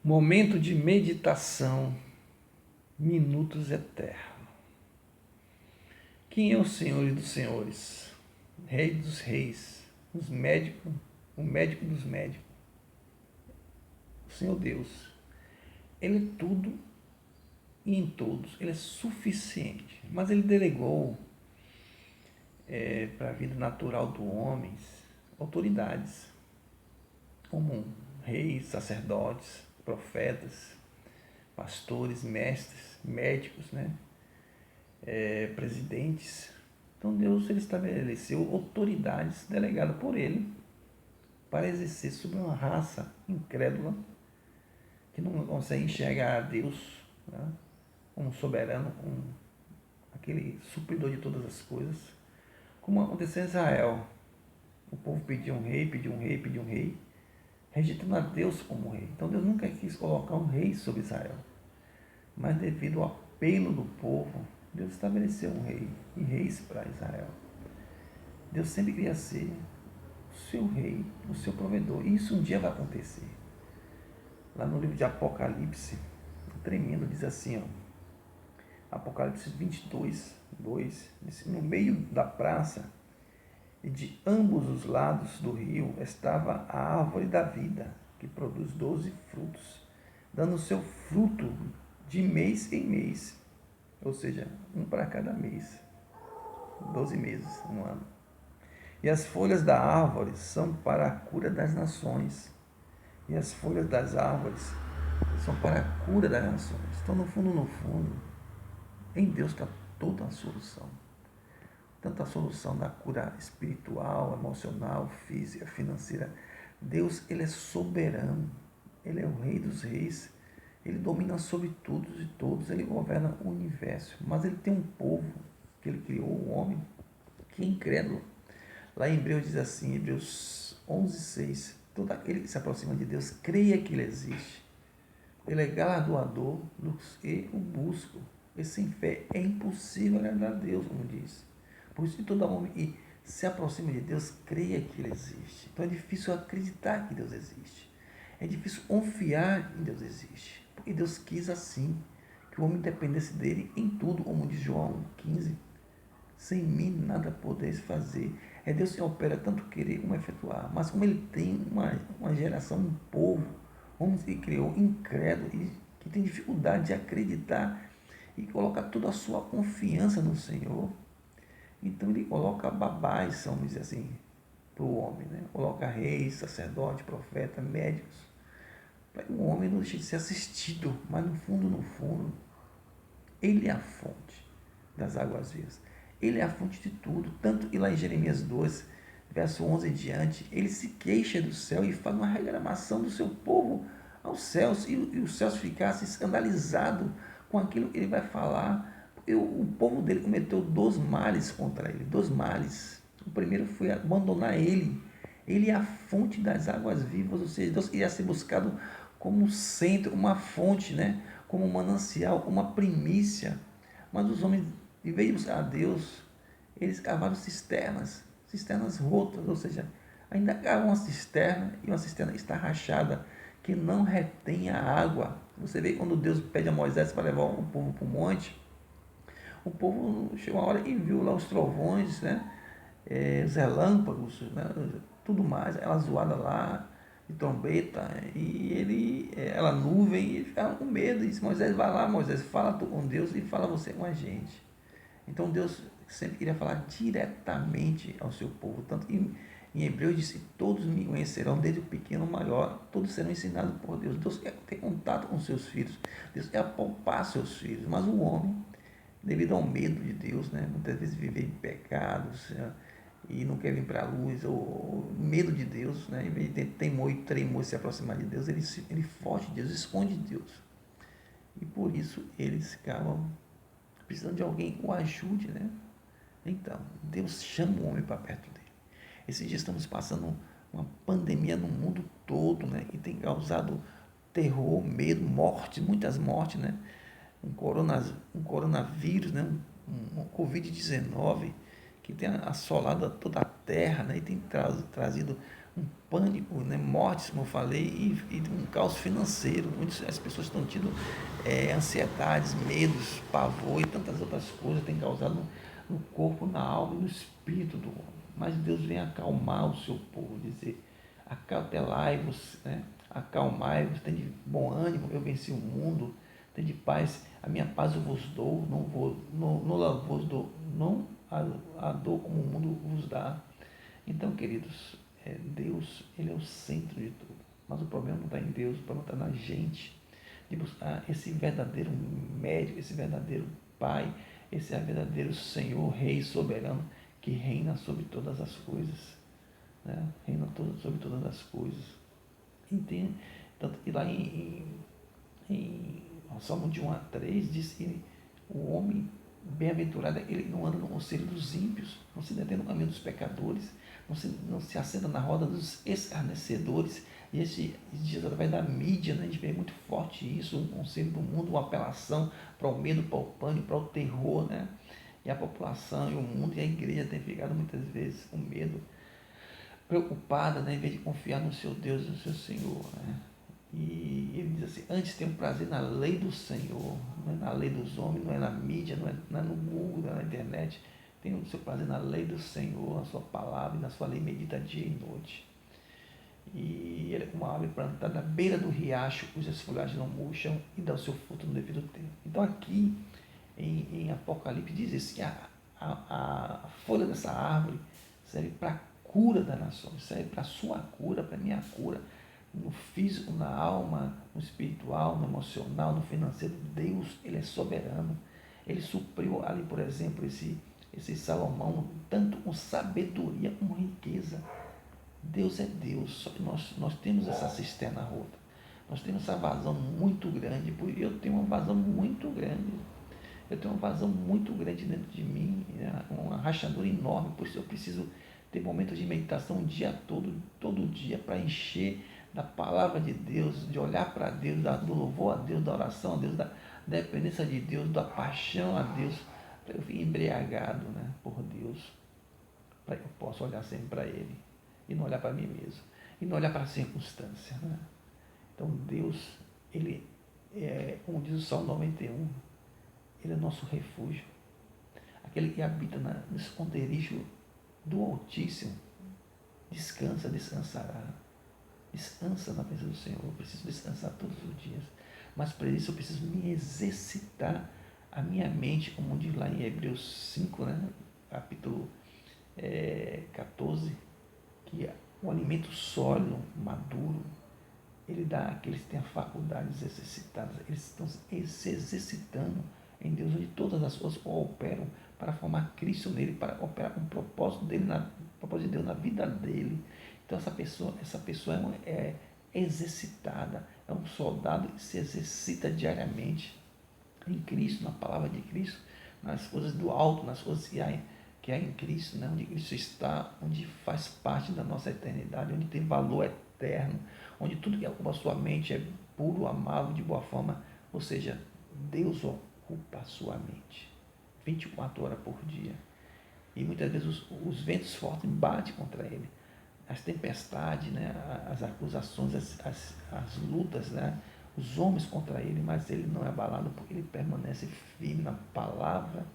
Momento de meditação, minutos eternos. Quem é o Senhor dos Senhores, Rei dos Reis, o médico dos médicos, o Senhor Deus? Ele é tudo e em todos, ele é suficiente, mas ele delegou para a vida natural do homem autoridades, como reis, sacerdotes, profetas, pastores, mestres, médicos, né? Presidentes. Então Deus ele estabeleceu autoridades delegadas por ele para exercer sobre uma raça incrédula que não consegue enxergar a Deus, né, como soberano, como aquele supridor de todas as coisas, como aconteceu em Israel. O povo pedia um rei, pedia um rei, pedia um rei, rejeitando a Deus como rei. Então Deus nunca quis colocar um rei sobre Israel, mas devido ao apelo do povo, Deus estabeleceu um rei e reis para Israel. Deus sempre queria ser o seu rei, o seu provedor. E isso um dia vai acontecer. Lá no livro de Apocalipse, tremendo, diz assim, ó, Apocalipse 22, 2, diz, no meio da praça e de ambos os lados do rio estava a árvore da vida, que produz 12 frutos, dando seu fruto de mês em mês, ou seja, um para cada mês, 12 meses no ano. E as folhas da árvore são para a cura das nações. E as folhas das árvores são para a cura das nações. Então, no fundo, em Deus está toda a solução. Tanto a solução da cura espiritual, emocional, física, financeira. Deus, ele é soberano. Ele é o Rei dos Reis. Ele domina sobre todos e todos. Ele governa o universo. Mas ele tem um povo que ele criou, o homem, que é incrédulo. Lá em Hebreus diz assim, Hebreus 11, 6, todo aquele que se aproxima de Deus, creia que Ele existe. Ele é galardoador dos que o buscam. E sem fé é impossível agradar a Deus, como diz. Por isso que todo homem que se aproxima de Deus, creia que Ele existe. Então é difícil acreditar que Deus existe. É difícil confiar em Deus existe. Porque Deus quis assim, que o homem dependesse dele em tudo, como diz João 15. Sem mim nada podeis fazer. É Deus que opera tanto querer como efetuar. Mas como ele tem uma geração, um povo, homens que criou incrédulo, e que tem dificuldade de acreditar e colocar toda a sua confiança no Senhor, então ele coloca babás, vamos dizer assim, para o homem, né? Coloca reis, sacerdote, profeta, médicos, para que o homem não deixe de ser assistido, mas no fundo, ele é a fonte das águas vivas. Ele é a fonte de tudo. Tanto que lá em Jeremias 2, verso 11 em diante, ele se queixa do céu e faz uma reclamação do seu povo aos céus. E os céus ficassem escandalizados com aquilo que ele vai falar. Porque o povo dele cometeu 2 males contra ele. 2 males. O primeiro foi abandonar ele. Ele é a fonte das águas vivas. Ou seja, Deus queria ser buscado como centro, uma fonte, né? Como um manancial, uma primícia. Mas os homens, em vez de buscar a Deus, eles cavaram cisternas rotas, ou seja, ainda cavam uma cisterna e uma cisterna está rachada, que não retém a água. Você vê quando Deus pede a Moisés para levar o povo para o monte, o povo chegou uma hora e viu lá os trovões, né? Os relâmpagos, né? Tudo mais, ela zoada lá, de trombeta, e ela nuvem, e ficava com medo, e disse, Moisés, vai lá, Moisés, fala tu com Deus e fala você com a gente. Então Deus sempre queria falar diretamente ao seu povo, tanto que em Hebreus disse, todos me conhecerão, desde o pequeno ao maior, todos serão ensinados por Deus. Deus quer ter contato com seus filhos, Deus quer poupar seus filhos, mas o homem, devido ao medo de Deus, né, muitas vezes viver em pecados, e não quer vir para a luz, ou medo de Deus, né? Em vez de temor e tremor se aproximar de Deus, ele foge de Deus, esconde de Deus. E por isso eles acabam precisando de alguém que o ajude, né? Então, Deus chama o homem para perto dele. Esses dias estamos passando uma pandemia no mundo todo, né? E tem causado terror, medo, morte, muitas mortes, né? Um coronavírus, né? Um Covid-19 que tem assolado toda a terra, né? E tem trazido um pânico, né, mortes, como eu falei, e um caos financeiro, onde as pessoas estão tendo ansiedades, medos, pavor e tantas outras coisas tem causado no corpo, na alma e no espírito do homem. Mas Deus vem acalmar o seu povo, dizer, acautelai-vos, né? Acalmai-vos, tem de bom ânimo, eu venci o mundo, tem de paz, a minha paz eu vos dou, não vos dou, não a dou como o mundo vos dá. Então, queridos, Deus, ele é o centro de tudo. Mas o problema não está em Deus, o problema está na gente. De buscar esse verdadeiro médico, esse verdadeiro Pai, esse verdadeiro Senhor, Rei soberano, que reina sobre todas as coisas. Né? Reina sobre todas as coisas. Entende? Tanto que lá em Salmo de 1 a 3 diz que o homem bem-aventurado, ele não anda no conselho dos ímpios, não se detém no caminho dos pecadores, não se assenta na roda dos escarnecedores. E esses dias, através da mídia, né, a gente vê muito forte isso, um conselho do mundo, uma apelação para o medo, para o pânico, para o terror, né? E a população e o mundo e a igreja têm ficado muitas vezes com medo, preocupada, né, em vez de confiar no seu Deus e no seu Senhor, né? E ele diz assim, antes tem um prazer na lei do Senhor, não é na lei dos homens, não é na mídia, não é no Google, não é na internet. Tem o seu prazer na lei do Senhor, na sua palavra e na sua lei medita dia e noite. E ele é como uma árvore plantada à beira do riacho, cujas folhagens não murcham e dá o seu fruto no devido tempo. Então aqui em Apocalipse diz isso, que a folha dessa árvore serve para a cura das nações, serve para a sua cura, para a minha cura, no físico, na alma, no espiritual, no emocional, no financeiro. Deus, ele é soberano. Ele supriu ali, por exemplo, esse Salomão, tanto com sabedoria como riqueza. Deus é Deus, só que nós temos essa cisterna rota. Nós temos essa vazão muito grande, eu tenho uma vazão muito grande. Eu tenho uma vazão muito grande dentro de mim, uma rachadura enorme, por isso eu preciso ter momentos de meditação o dia todo dia, para encher da palavra de Deus, de olhar para Deus, do louvor a Deus, da oração a Deus, da dependência de Deus, da paixão a Deus, para eu ficar embriagado, né, por Deus, para que eu possa olhar sempre para Ele, e não olhar para mim mesmo, e não olhar para a circunstância. Né? Então Deus, Ele é, como diz o Salmo 91, Ele é nosso refúgio, aquele que habita no esconderijo do Altíssimo, descansará. Descansa na presença do Senhor. Eu preciso descansar todos os dias. Mas para isso eu preciso me exercitar a minha mente, como diz lá em Hebreus 5, né? Capítulo 14, que o alimento sólido, maduro, ele dá àqueles que têm a faculdade exercitada. Eles estão se exercitando em Deus, onde todas as coisas operam para formar Cristo nele, para operar com o propósito dele, propósito de Deus na vida dele. Então essa pessoa é exercitada, é um soldado que se exercita diariamente em Cristo, na palavra de Cristo, nas coisas do alto, nas coisas que há em Cristo, né? Onde Cristo está, onde faz parte da nossa eternidade, onde tem valor eterno, onde tudo que ocupa a sua mente é puro, amável, de boa forma, ou seja, Deus ocupa a sua mente 24 horas por dia. E muitas vezes os ventos fortes batem contra ele, as tempestades, né? As acusações, as lutas, né? Os homens contra ele, mas ele não é abalado porque ele permanece firme na palavra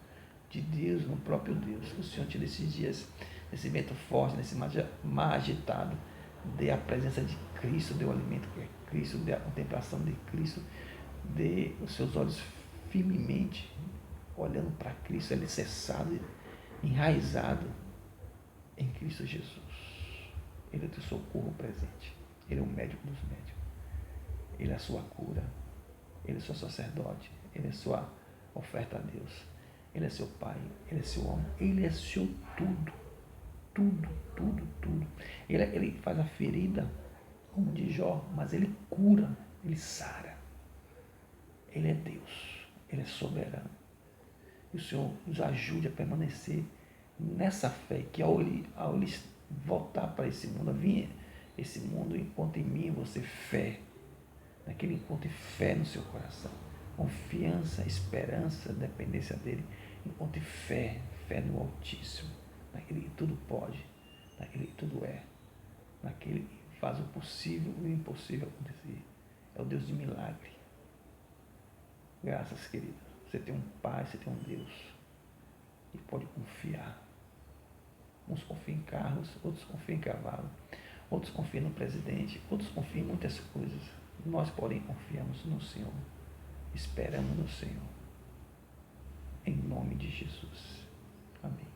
de Deus, no próprio Deus. O Senhor tira esses dias, nesse vento forte, nesse mar agitado, dê a presença de Cristo, dê o alimento que é Cristo, dê a contemplação de Cristo, dê os seus olhos firmemente olhando para Cristo, alicerçado, enraizado em Cristo Jesus. Ele é o teu socorro presente, Ele é o médico dos médicos, Ele é a sua cura, Ele é seu sacerdote, Ele é sua oferta a Deus, Ele é seu Pai, Ele é seu homem, Ele é seu tudo, tudo, tudo, tudo. Ele faz a ferida, como de Jó, mas Ele cura, Ele sara. Ele é Deus, Ele é soberano. E o Senhor nos ajude a permanecer nessa fé, que ao Ele voltar para esse mundo, vir esse mundo, encontre em mim você fé, que Ele encontre fé no seu coração, confiança, esperança, dependência dEle, encontre fé no Altíssimo, naquele que tudo pode, naquele que tudo é, naquele que faz o possível e o impossível acontecer. É o Deus de milagre. Graças, querido. Você tem um Pai, você tem um Deus e pode confiar. Uns confiam em carros, outros confiam em cavalo, outros confiam no presidente, outros confiam em muitas coisas. Nós, porém, confiamos no Senhor. Esperamos no Senhor. Em nome de Jesus. Amém.